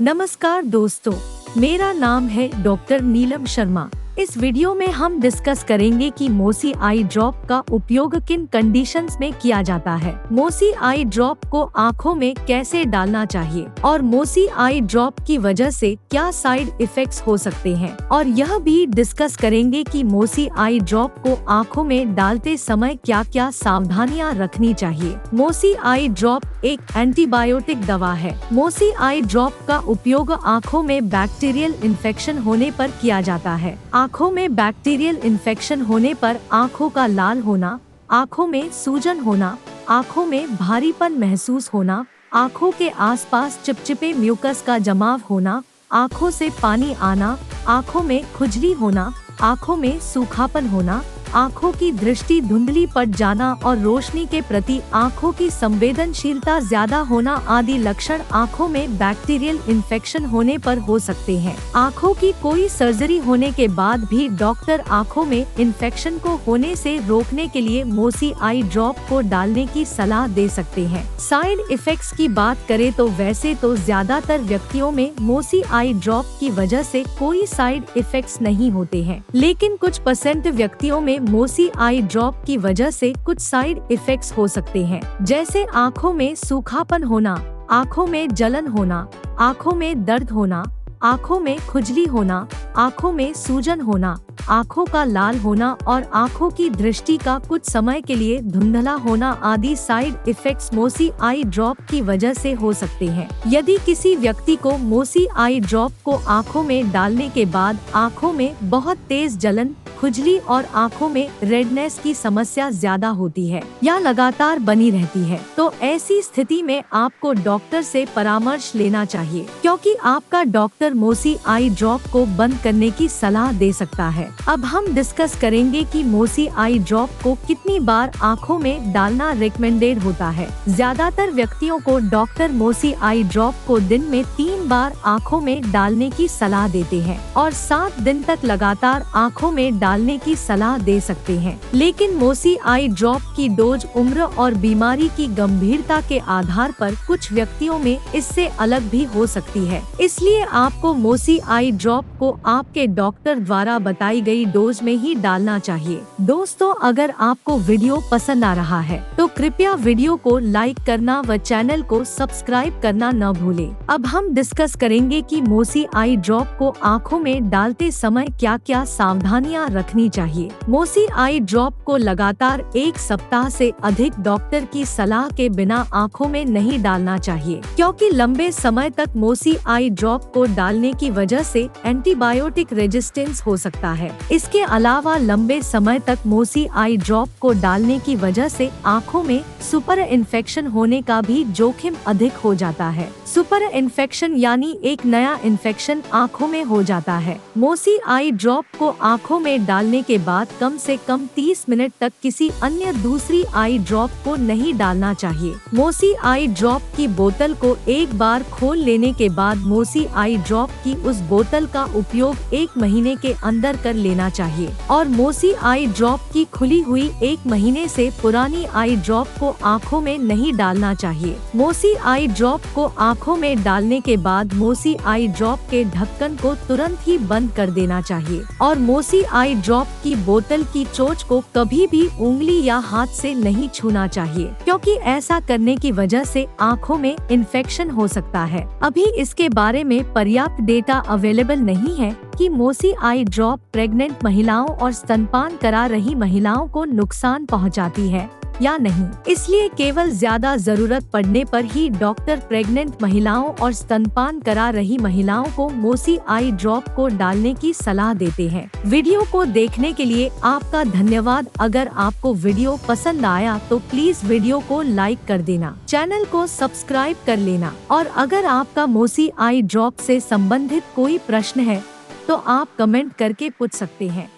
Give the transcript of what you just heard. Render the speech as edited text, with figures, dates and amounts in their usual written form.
नमस्कार दोस्तों, मेरा नाम है डॉक्टर नीलम शर्मा। इस वीडियो में हम डिस्कस करेंगे कि मोसी आई ड्रॉप का उपयोग किन कंडीशंस में किया जाता है, मोसी आई ड्रॉप को आँखों में कैसे डालना चाहिए और मोसी आई ड्रॉप की वजह से क्या साइड इफेक्ट्स हो सकते हैं, और यह भी डिस्कस करेंगे कि मोसी आई ड्रॉप को आँखों में डालते समय क्या क्या सावधानियां रखनी चाहिए। मोसी आई ड्रॉप एक एंटीबायोटिक दवा है। मोसी आई ड्रॉप का उपयोग आँखों में बैक्टीरियल इन्फेक्शन होने पर किया जाता है। आँखों में बैक्टीरियल इन्फेक्शन होने पर आँखों का लाल होना, आँखों में सूजन होना, आँखों में भारीपन महसूस होना, आँखों के आसपास चिपचिपे म्यूकस का जमाव होना, आँखों से पानी आना, आँखों में खुजली होना, आँखों में सूखापन होना, आँखों की दृष्टि धुंधली पड़ जाना और रोशनी के प्रति आँखों की संवेदनशीलता ज्यादा होना आदि लक्षण आँखों में बैक्टीरियल इन्फेक्शन होने पर हो सकते हैं। आँखों की कोई सर्जरी होने के बाद भी डॉक्टर आँखों में इन्फेक्शन को होने से रोकने के लिए मोसी आई ड्रॉप को डालने की सलाह दे सकते हैं। साइड इफेक्ट्स की बात करें तो वैसे तो ज्यादातर व्यक्तियों में मोसी आई ड्रॉप की वजह से कोई साइड इफेक्ट्स नहीं होते हैं, लेकिन कुछ % व्यक्तियों में मोसी आई ड्रॉप की वजह से कुछ साइड इफेक्ट्स हो सकते हैं, जैसे आँखों में सूखापन होना, आँखों में जलन होना, आँखों में दर्द होना, आँखों में खुजली होना, आँखों में सूजन होना, आँखों का लाल होना और आँखों की दृष्टि का कुछ समय के लिए धुंधला होना आदि साइड इफेक्ट्स मोसी आई ड्रॉप की वजह से हो सकते हैं। यदि किसी व्यक्ति को मोसी आई ड्रॉप को आँखों में डालने के बाद आँखों में बहुत तेज जलन, खुजली और आँखों में रेडनेस की समस्या ज्यादा होती है या लगातार बनी रहती है, तो ऐसी स्थिति में आपको डॉक्टर से परामर्श लेना चाहिए, क्योंकि आपका डॉक्टर मोसी आई ड्रॉप को बंद करने की सलाह दे सकता है। अब हम डिस्कस करेंगे कि मोसी आई ड्रॉप को कितनी बार आँखों में डालना रिकमेंडेड होता है। ज्यादातर व्यक्तियों को डॉक्टर मोसी आई ड्रॉप को दिन में 3 बार आँखों में डालने की सलाह देते हैं और 7 दिन तक लगातार आँखों में डालने की सलाह दे सकते हैं। लेकिन मोसी आई ड्रॉप की डोज उम्र और बीमारी की गंभीरता के आधार पर कुछ व्यक्तियों में इससे अलग भी हो सकती है, इसलिए आपको मोसी आई ड्रॉप को आपके डॉक्टर द्वारा बताई गई डोज में ही डालना चाहिए। दोस्तों, अगर आपको वीडियो पसंद आ रहा है तो कृपया वीडियो को लाइक करना व चैनल को सब्सक्राइब करना न भूलें। अब हम डिस्कस करेंगे कि मोसी आई ड्रॉप को आँखों में डालते समय क्या क्या सावधानियां रखनी चाहिए। मोसी आई ड्रॉप को लगातार 1 सप्ताह से अधिक डॉक्टर की सलाह के बिना आँखों में नहीं डालना चाहिए, क्योंकि लंबे समय तक मोसी आई ड्रॉप को डालने की वजह से एंटीबायोटिक रेजिस्टेंस हो सकता है। इसके अलावा लंबे समय तक मोसी आई ड्रॉप को डालने की वजह से आँखों में सुपर इन्फेक्शन होने का भी जोखिम अधिक हो जाता है। सुपर इन्फेक्शन यानी एक नया इन्फेक्शन आँखों में हो जाता है। मोसी आई ड्रॉप को आँखों में डालने के बाद कम से कम 30 मिनट तक किसी अन्य दूसरी आई ड्रॉप को नहीं डालना चाहिए। मोसी आई ड्रॉप की बोतल को एक बार खोल लेने के बाद मोसी आई ड्रॉप की उस बोतल का उपयोग 1 महीने के अंदर कर लेना चाहिए और मोसी आई ड्रॉप की खुली हुई 1 महीने से पुरानी आई ड्रॉप को आँखों में नहीं डालना चाहिए। मोसी आई ड्रॉप को आँखों में डालने के बाद मोसी आई ड्रॉप के ढक्कन को तुरंत ही बंद कर देना चाहिए और मोसी आई ड्रॉप की बोतल की चोंच को कभी भी उंगली या हाथ से नहीं छूना चाहिए, क्योंकि ऐसा करने की वजह से आँखों में इन्फेक्शन हो सकता है। अभी इसके बारे में पर्याप्त डेटा अवेलेबल नहीं है कि मोसी आई ड्रॉप प्रेग्नेंट महिलाओं और स्तनपान करा रही महिलाओं को नुकसान पहुंचाती है या नहीं, इसलिए केवल ज्यादा जरूरत पड़ने पर ही डॉक्टर प्रेग्नेंट महिलाओं और स्तनपान करा रही महिलाओं को मोसी आई ड्रॉप को डालने की सलाह देते हैं। वीडियो को देखने के लिए आपका धन्यवाद। अगर आपको वीडियो पसंद आया तो प्लीज वीडियो को लाइक कर देना, चैनल को सब्सक्राइब कर लेना, और अगर आपका मोसी आई ड्रॉप से संबंधित कोई प्रश्न है तो आप कमेंट करके पूछ सकते हैं।